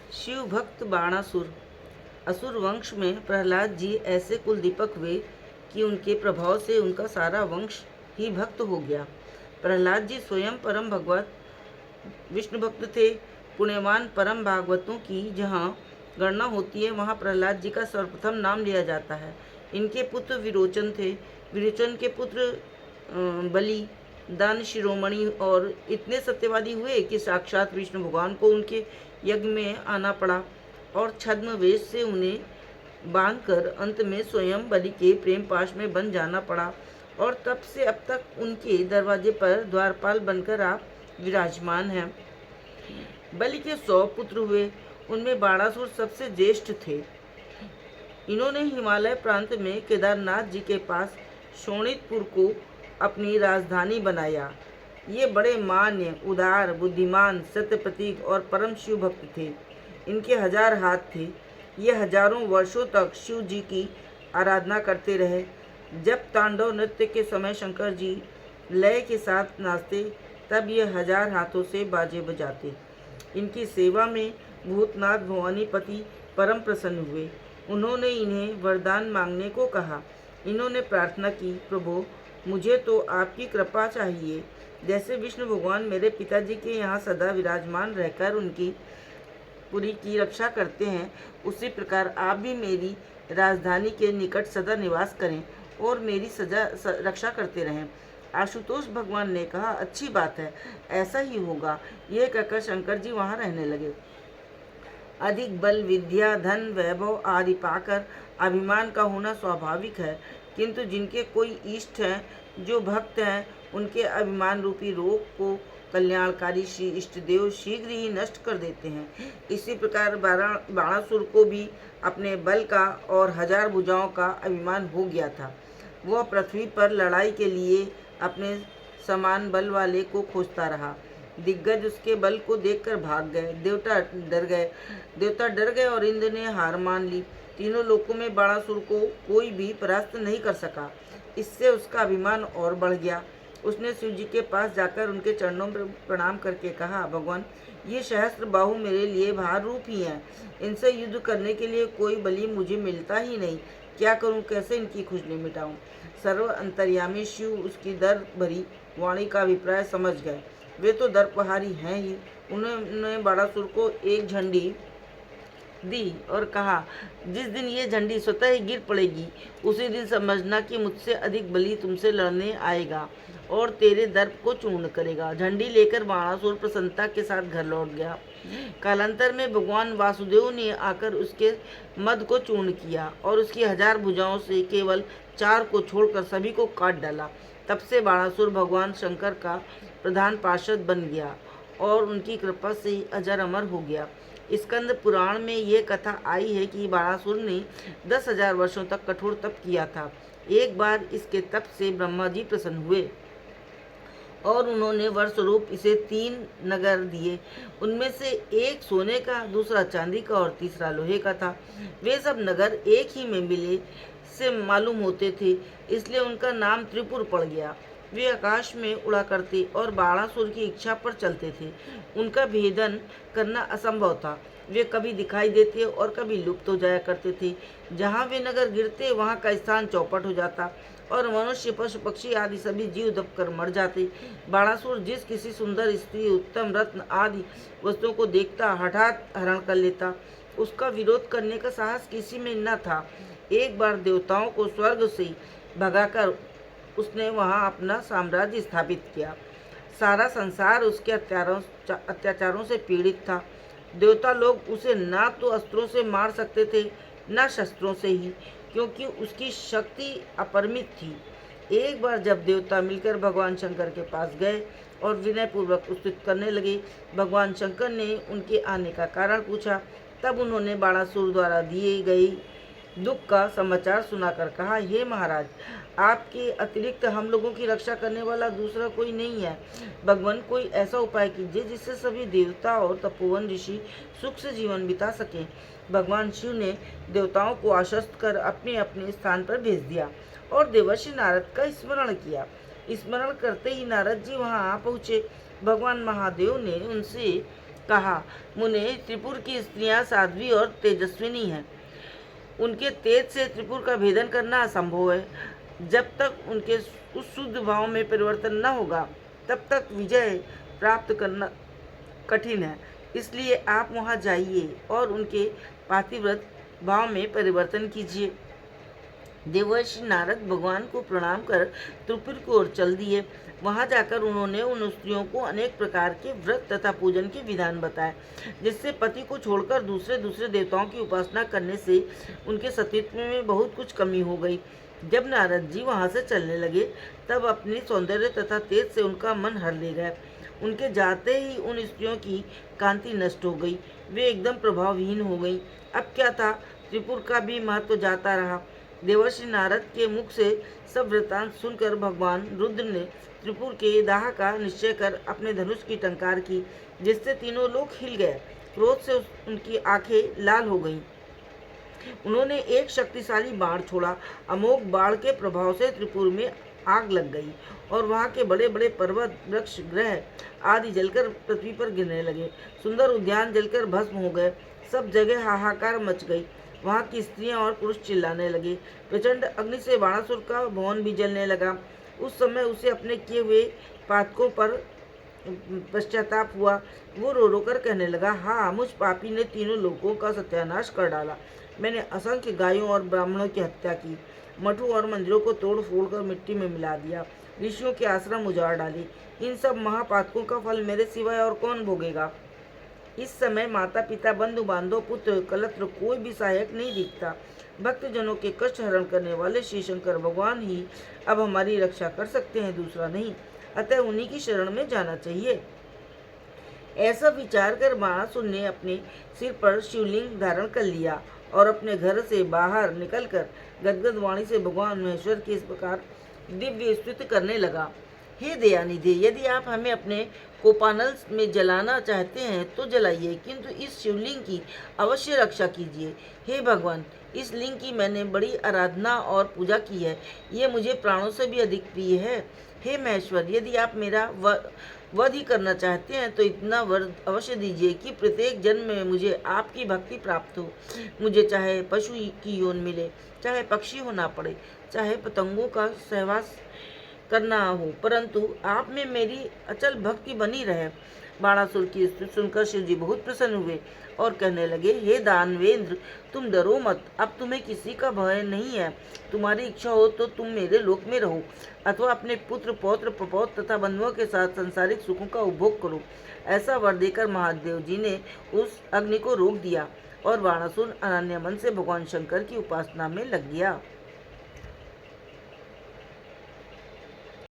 शिव भक्त बाणासुर। असुर वंश में प्रहलाद जी ऐसे कुल दीपक हुए कि उनके प्रभाव से उनका सारा वंश ही भक्त हो गया। प्रहलाद जी स्वयं परम भगवत विष्णु भक्त थे। पुण्यवान परम भागवतों की जहाँ गणना होती है वहाँ प्रहलाद जी का सर्वप्रथम नाम लिया जाता है। इनके पुत्र विरोचन थे। विरोचन के पुत्र बलि दान शिरोमणि और इतने सत्यवादी हुए कि साक्षात विष्णु भगवान को उनके यज्ञ में आना पड़ा और छद्म वेश से उन्हें बांधकर अंत में स्वयं बलि के प्रेम पाश में बन जाना पड़ा और तब से अब तक उनके दरवाजे पर द्वारपाल बनकर आप विराजमान हैं। बलि के 100 पुत्र हुए, उनमें बाणासुर सबसे ज्येष्ठ थे। इन्होंने हिमालय प्रांत में केदारनाथ जी के पास शोणितपुर को अपनी राजधानी बनाया। ये बड़े मान्य, उदार, बुद्धिमान, सत्य प्रतीक और परम शिव भक्त थे। इनके 1000 हाथ थे। ये हजारों वर्षों तक शिव जी की आराधना करते रहे। जब तांडव नृत्य के समय शंकर जी लय के साथ नाचते तब ये 1000 हाथों से बाजे बजाते। इनकी सेवा में भूतनाथ भवानीपति परम प्रसन्न हुए। उन्होंने इन्हें वरदान मांगने को कहा। इन्होंने प्रार्थना की, प्रभु मुझे तो आपकी कृपा चाहिए। जैसे विष्णु भगवान मेरे पिताजी के यहाँ सदा विराजमान रहकर उनकी पुरी की रक्षा करते हैं, उसी प्रकार आप भी मेरी राजधानी के निकट सदा निवास करें और मेरी रक्षा करते रहें। आशुतोष भगवान ने कहा, अच्छी बात है, ऐसा ही होगा। यह कहकर शंकर जी वहाँ रहने लगे। अधिक बल, विद्या, धन, वैभव आदि पाकर अभिमान का होना स्वाभाविक है, किंतु जिनके कोई इष्ट हैं, जो भक्त हैं, उनके अभिमान रूपी रोग को कल्याणकारी श्री इष्टदेव शीघ्र ही नष्ट कर देते हैं। इसी प्रकार बाणासुर को भी अपने बल का और 1000 भुजाओं का अभिमान हो गया था। वह पृथ्वी पर लड़ाई के लिए अपने समान बल वाले को खोजता रहा। दिग्गज उसके बल को देखकर भाग गए। देवता डर गए और इंद्र ने हार मान ली। तीनों लोकों में बाणासुर को कोई भी परास्त नहीं कर सका। इससे उसका अभिमान और बढ़ गया। उसने शिव जी के पास जाकर उनके चरणों पर प्रणाम करके कहा, भगवान ये सहस्त्र बाहु मेरे लिए भार रूप ही हैं। इनसे युद्ध करने के लिए कोई बलि मुझे मिलता ही नहीं। क्या करूं, कैसे इनकी खुजली मिटाऊं? सर्व अंतर्यामी शिव उसकी दर्द भरी वाणी का अभिप्राय समझ गए। वे तो दर्पहारी हैं ही। उन्होंने बाणासुर को एक झंडी दी और कहा, जिस दिन ये झंडी स्वतः ही गिर पड़ेगी उसी दिन समझना कि मुझसे अधिक बलि तुमसे लड़ने आएगा और तेरे दर्प को चूर्ण करेगा। झंडी लेकर बाणासुर प्रसन्नता के साथ घर लौट गया। कालांतर में भगवान वासुदेव ने आकर उसके मद को चूर्ण किया और उसकी 1000 भुजाओं से केवल 4 को छोड़कर सभी को काट डाला। तब से बाणासुर भगवान शंकर का प्रधान पार्षद बन गया और उनकी कृपा से अजर अमर हो गया। स्कंद पुराण में ये कथा आई है कि बाणासुर ने 10,000 वर्षों तक कठोर तप किया था। एक बार इसके तप से ब्रह्मा जी प्रसन्न हुए और उन्होंने वर स्वरूप इसे 3 नगर दिए। उनमें से एक सोने का, दूसरा चांदी का और तीसरा लोहे का था। वे सब नगर एक ही में मिले से मालूम होते थे, इसलिए उनका नाम त्रिपुर पड़ गया। वे आकाश में उड़ा करते और बाणासुर की इच्छा पर चलते थे। उनका भेदन करना असंभव था। वे कभी दिखाई देते और कभी लुप्त हो जाया करते थे। जहाँ वे नगर गिरते वहाँ का स्थान चौपट हो जाता और मनुष्य, पशु, पक्षी आदि सभी जीव दबकर मर जाते। बाणासुर जिस किसी सुंदर स्त्री, उत्तम रत्न आदि वस्तुओं को देखता हठात हरण कर लेता। उसका विरोध करने का साहस किसी में न था। एक बार देवताओं को स्वर्ग से भगाकर उसने वहां अपना साम्राज्य स्थापित किया। सारा संसार उसके अत्याचारों से पीड़ित था। देवता लोग उसे ना तो अस्त्रों से मार सकते थे न शस्त्रों से ही, क्योंकि उसकी शक्ति अपरिमित थी। एक बार जब देवता मिलकर भगवान शंकर के पास गए और विनयपूर्वक स्तुति करने लगे, भगवान शंकर ने उनके आने का कारण पूछा। तब उन्होंने बाणासुर द्वारा दिए गए दुख का समाचार सुनाकर कहा, हे महाराज, आपके अतिरिक्त हम लोगों की रक्षा करने वाला दूसरा कोई नहीं है। भगवान कोई ऐसा उपाय कीजिए जिससे सभी देवता और तपोवन ऋषि सुख से जीवन बिता सकें। भगवान शिव ने देवताओं को आश्वस्त कर अपने अपने स्थान पर भेज दिया और देवर्षि नारद का स्मरण किया। स्मरण करते ही नारद जी वहां आ पहुँचे। भगवान महादेव ने उनसे कहा, मुने, त्रिपुर की स्त्रियां साध्वी और तेजस्विनी हैं। उनके तेज से त्रिपुर का भेदन करना असंभव है। जब तक उनके उस शुद्ध भाव में परिवर्तन न होगा तब तक विजय प्राप्त करना कठिन है। इसलिए आप वहां जाइए और उनके पातिव्रत भाव में परिवर्तन कीजिए। देवर्षि नारद भगवान को प्रणाम कर त्रिपुर की ओर चल दिए। वहां जाकर उन्होंने उन स्त्रियों को अनेक प्रकार के व्रत तथा पूजन के विधान बताए, जिससे पति को छोड़कर दूसरे दूसरे देवताओं की उपासना करने से उनके सतीत्व में बहुत कुछ कमी हो गई। जब नारद जी वहां से चलने लगे तब अपनी सौंदर्य तथा तेज से उनका मन हर ले गए। उनके जाते ही उन स्त्रियों की कांति नष्ट हो गई, वे एकदम प्रभावहीन हो गई। अब क्या था, त्रिपुर का भी महत्व जाता रहा। देवर्षि नारद के मुख से सब वृत्तांत सुनकर भगवान रुद्र ने त्रिपुर के दाह का निश्चय कर अपने धनुष की टंकार की, जिससे तीनों लोग हिल गए। क्रोध से उनकी आंखें लाल हो गईं। उन्होंने एक शक्तिशाली बाण छोड़ा। अमोघ बाण के प्रभाव से त्रिपुर में आग लग गई और वहां के बड़े बड़े पर्वत, वृक्ष, ग्रह आदि जलकर पृथ्वी पर गिरने लगे। सुंदर उद्यान जलकर भस्म हो गए। सब जगह हाहाकार मच गई। वहां की स्त्रियां और पुरुष चिल्लाने लगे। प्रचंड अग्नि से बाणासुर का भवन भी जलने लगा। उस समय उसे अपने किए हुए पातकों पर पश्चाताप हुआ। वो रो रो कर कहने लगा, हाँ, मुझ पापी ने तीनों लोगों का सत्यानाश कर डाला। मैंने असंख्य गायों और ब्राह्मणों की हत्या की, मठों और मंदिरों को तोड़ फोड़ कर मिट्टी में मिला दिया, ऋषियों के आश्रम उजाड़ डाले। इन सब महापातकों का फल मेरे सिवाय और कौन भोगेगा। इस समय माता पिता, बंधु बांधव, पुत्र, कलत्र कोई भी सहायक नहीं दिखता। भक्तजनों के कष्ट हरण करने वाले श्री शंकर भगवान ही अब हमारी रक्षा कर सकते हैं, दूसरा नहीं। अतः उन्हीं की शरण में जाना चाहिए। ऐसा विचार कर बाणासुर ने अपने सिर पर शिवलिंग धारण कर लिया और अपने घर से बाहर निकलकर गदगद वाणी से भगवान महेश्वर की इस प्रकार दिव्य स्तुति करने लगा। हे दयानिधि, यदि आप हमें अपने कोपानल में जलाना चाहते हैं तो जलाइए, किंतु इस शिवलिंग की अवश्य रक्षा कीजिए। हे भगवान, इस लिंग की मैंने बड़ी आराधना और पूजा की है, ये मुझे प्राणों से भी अधिक प्रिय है। हे महेश्वर, यदि आप मेरा वध ही करना चाहते हैं तो इतना वर अवश्य दीजिए कि प्रत्येक जन्म में मुझे आपकी भक्ति प्राप्त हो। मुझे चाहे पशु की योन मिले, चाहे पक्षी होना पड़े, चाहे पतंगों का सहवास करना हो, परंतु आप में मेरी अचल भक्ति बनी रहे। बाणासुर की स्तुति सुनकर शिव जी बहुत प्रसन्न हुए और कहने लगे, हे दानवेंद्र, तुम डरो मत। अब तुम्हें किसी का भय नहीं है। तुम्हारी इच्छा हो तो तुम मेरे लोक में रहो अथवा अपने पुत्र, पौत्र, प्रपौत्र तथा बंधुओं के साथ संसारिक सुखों का उपभोग करो। ऐसा वर देकर महादेव जी ने उस अग्नि को रोक दिया और बाणासुर अनन्य मन से भगवान शंकर की उपासना में लग गया।